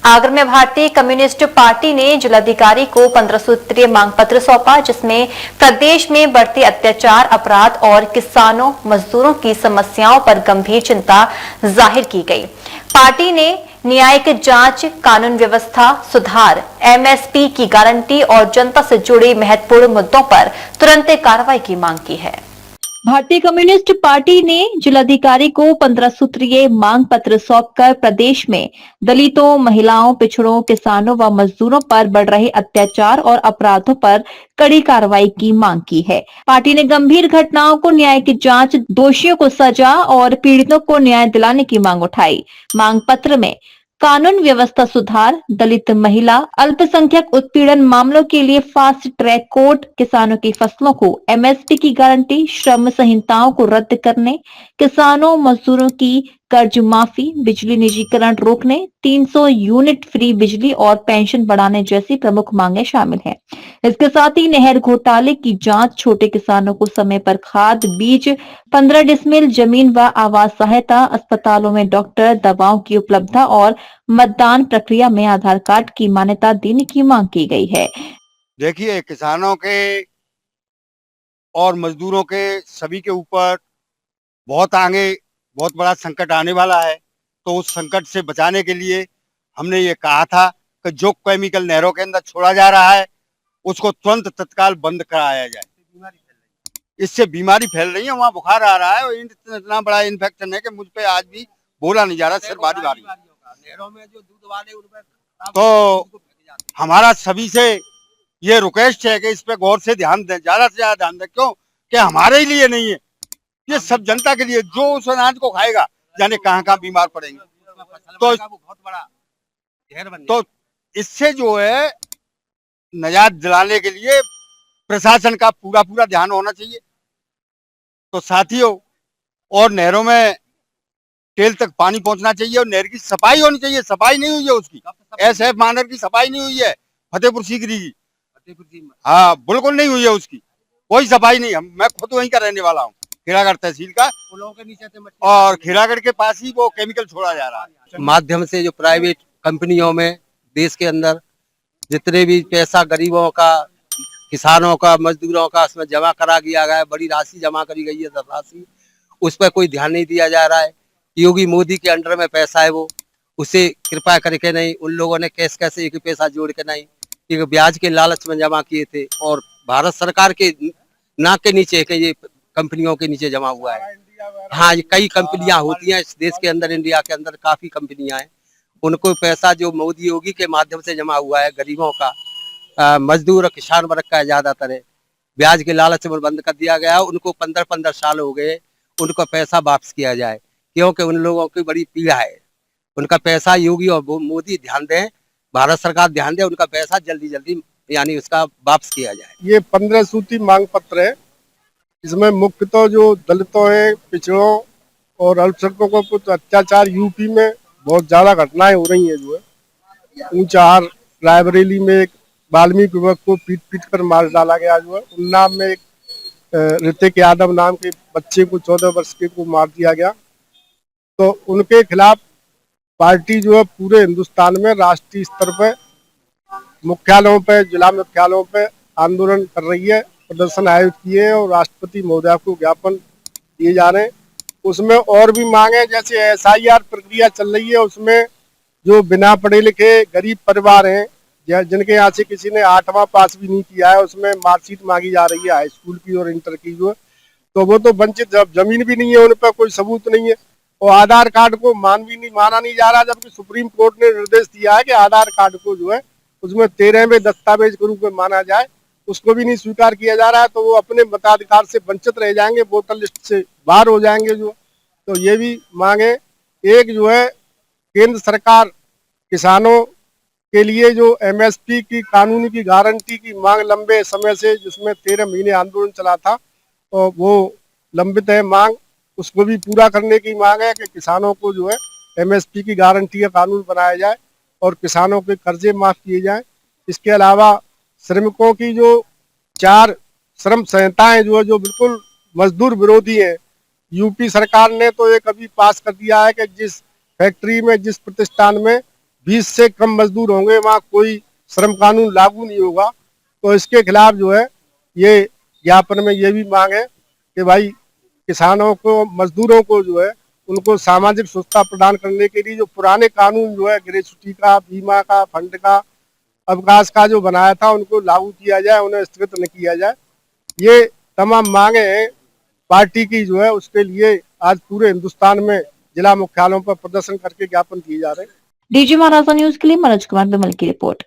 आगरा में भारतीय communist party ने जिलाधिकारी को 15 सूत्रीय मांग पत्र सौंपा, जिसमें प्रदेश में बढ़ते अत्याचार, अपराध और किसानों मजदूरों की समस्याओं पर गंभीर चिंता जाहिर की गई। पार्टी ने न्यायिक जांच, कानून व्यवस्था सुधार, एमएसपी की गारंटी और जनता से जुड़े महत्वपूर्ण मुद्दों पर तुरंत कार्रवाई की मांग की है। भारतीय कम्युनिस्ट पार्टी ने जिलाधिकारी को 15 सूत्रीय मांग पत्र सौंपकर प्रदेश में दलितों, महिलाओं, पिछड़ों, किसानों व मजदूरों पर बढ़ रहे अत्याचार और अपराधों पर कड़ी कार्रवाई की मांग की है। पार्टी ने गंभीर घटनाओं को न्याय की जांच, दोषियों को सजा और पीड़ितों को न्याय दिलाने की मांग उठाई। मांग पत्र में कानून व्यवस्था सुधार, दलित, महिला, अल्पसंख्यक उत्पीड़न मामलों के लिए फास्ट ट्रैक कोर्ट, किसानों की फसलों को एमएसपी की गारंटी, श्रम संहिताओं को रद्द करने, किसानों मजदूरों की कर्ज माफी, बिजली निजीकरण रोकने, 300 यूनिट फ्री बिजली और पेंशन बढ़ाने जैसी प्रमुख मांगे शामिल हैं। इसके साथ ही नहर घोटाले की जांच, छोटे किसानों को समय पर खाद, बीज, 15 डिसमिल जमीन व आवास सहायता, अस्पतालों में डॉक्टर, दवाओं की उपलब्धता और मतदान प्रक्रिया में आधार कार्ड की मान्यता देने की मांग की गई है। देखिए, किसानों के और मजदूरों के सभी के ऊपर बहुत बड़ा संकट आने वाला है। तो उस संकट से बचाने के लिए हमने ये कहा था कि जो केमिकल नहरों के अंदर छोड़ा जा रहा है उसको तुरंत तत्काल बंद कराया जाए। इससे बीमारी फैल रही है, वहाँ बुखार आ रहा है और इतना बड़ा इन्फेक्शन है कि मुझ पे आज भी बोला नहीं जा रहा, सिर भारी भारी। नहरों में जो दूध वाले उनपे तो हमारा सभी से ये रिक्वेस्ट है कि इस पे गौर से ध्यान दें, ज्यादा से ज्यादा ध्यान दें। क्यों कि हमारे ही लिए नहीं है, ये सब जनता के लिए। जो उस अनाज को खाएगा जाने कहाँ बीमार पड़ेंगे। तो इससे जो है निजात दिलाने के लिए प्रशासन का पूरा ध्यान होना चाहिए। तो साथियों, और नहरों में टेल तक पानी पहुंचना चाहिए और नहर की सफाई होनी चाहिए। सफाई नहीं हुई है उसकी, एसएफ मानर की सफाई नहीं हुई है, फतेहपुर सीकरी की, हाँ बिल्कुल नहीं हुई है उसकी, कोई सफाई नहीं। मैं खुद वहीं का रहने वाला हूँ, खीरागढ़ तहसील का, पुलों के नीचे से, और खीरागढ़ के पास ही वो केमिकल छोड़ा जा रहा है। माध्यम से जो प्राइवेट कंपनियों में देश के अंदर जितने भी पैसा गरीबों का, किसानों का, मजदूरों का उसमें जमा करा दिया गया है, बड़ी राशि जमा करी गई है, राशि उस पर कोई ध्यान नहीं दिया जा रहा है। योगी मोदी के अंडर में पैसा है, वो उसे कृपा करके नहीं, उन लोगों ने कैसे एक पैसा जोड़ के नहीं, एक ब्याज के लालच में जमा किए थे और भारत सरकार के नाक के नीचे के ये कंपनियों के नीचे जमा हुआ है। हाँ, कई कंपनियां होती हैं इस देश के अंदर, इंडिया के अंदर काफी कंपनियां हैं, उनको पैसा जो मोदी योगी के माध्यम से जमा हुआ है, गरीबों का, मजदूर और किसान वर्ग का ज्यादातर है, ब्याज के लालच में बंद कर दिया गया। उनको 15-15 साल हो गए, उनको पैसा वापस किया जाए, क्योंकि उन लोगों की बड़ी पीड़ा है। उनका पैसा योगी और मोदी ध्यान दें, भारत सरकार ध्यान दे, उनका पैसा जल्दी यानी उसका वापस किया जाए। ये 15 सूत्री मांग पत्र है। इसमें मुख्यतः जो दलितों है, पिछड़ों और अल्पसंख्यकों को कुछ अत्याचार यूपी में बहुत ज्यादा घटनाएं हो रही हैं। जो है ऊंचाहार रायबरेली में एक वाल्मीकि युवक को पीट कर मार डाला गया। जो है उन्नाव में एक ऋतिक यादव नाम के बच्चे को 14 वर्ष के को मार दिया गया। तो उनके खिलाफ पार्टी जो है पूरे हिंदुस्तान में राष्ट्रीय स्तर पर मुख्यालयों पे, जिला मुख्यालयों पे आंदोलन कर रही है, प्रदर्शन आयोजित किए हैं और राष्ट्रपति महोदय को ज्ञापन दिए जा रहे हैं। उसमें और भी मांगे, जैसे एसआईआर प्रक्रिया चल रही है, उसमें जो बिना पढ़े लिखे गरीब परिवार हैं, जिनके यहाँ से किसी ने 8वां पास भी नहीं किया है, उसमें मार्कशीट मांगी जा रही है हाई स्कूल की और इंटर की। जो है तो वो तो वंचित, जब जमीन भी नहीं है, उन पर कोई सबूत नहीं है, और आधार कार्ड को माना नहीं जा रहा, जबकि सुप्रीम कोर्ट ने निर्देश दिया है कि आधार कार्ड को जो है उसमें 13वें दस्तावेज के रूप में माना जाए, उसको भी नहीं स्वीकार किया जा रहा है। तो वो अपने मताधिकार से वंचित रह जाएंगे, वोटर लिस्ट से बाहर हो जाएंगे। जो तो ये भी मांगे। एक जो है केंद्र सरकार किसानों के लिए जो एमएसपी की कानूनी की गारंटी की मांग लंबे समय से, जिसमें 13 महीने आंदोलन चला था, और वो लंबित है मांग, उसको भी पूरा करने की मांग है कि किसानों को जो है एमएसपी की गारंटी का कानून बनाया जाए और किसानों के कर्जे माफ किए जाएं। इसके अलावा श्रमिकों की जो 4 श्रम संहिताएं जो है, जो बिल्कुल मजदूर विरोधी है, यूपी सरकार ने तो एक अभी पास कर दिया है कि जिस फैक्ट्री में, जिस प्रतिष्ठान में 20 से कम मजदूर होंगे वहाँ कोई श्रम कानून लागू नहीं होगा। तो इसके खिलाफ जो है ये ज्ञापन में ये भी मांग है कि भाई किसानों को, मजदूरों को जो है उनको सामाजिक सुरक्षा प्रदान करने के लिए जो पुराने कानून जो है ग्रेच्युटी का, बीमा का, फंड का, अवकाश का जो बनाया था उनको लागू किया जाए, उन्हें स्थगित न किया जाए। ये तमाम मांगे हैं पार्टी की जो है, उसके लिए आज पूरे हिंदुस्तान में जिला मुख्यालयों पर प्रदर्शन करके ज्ञापन किए जा रहे हैं। डीजी महाराजा न्यूज के लिए मनोज कुमार बिमल की रिपोर्ट।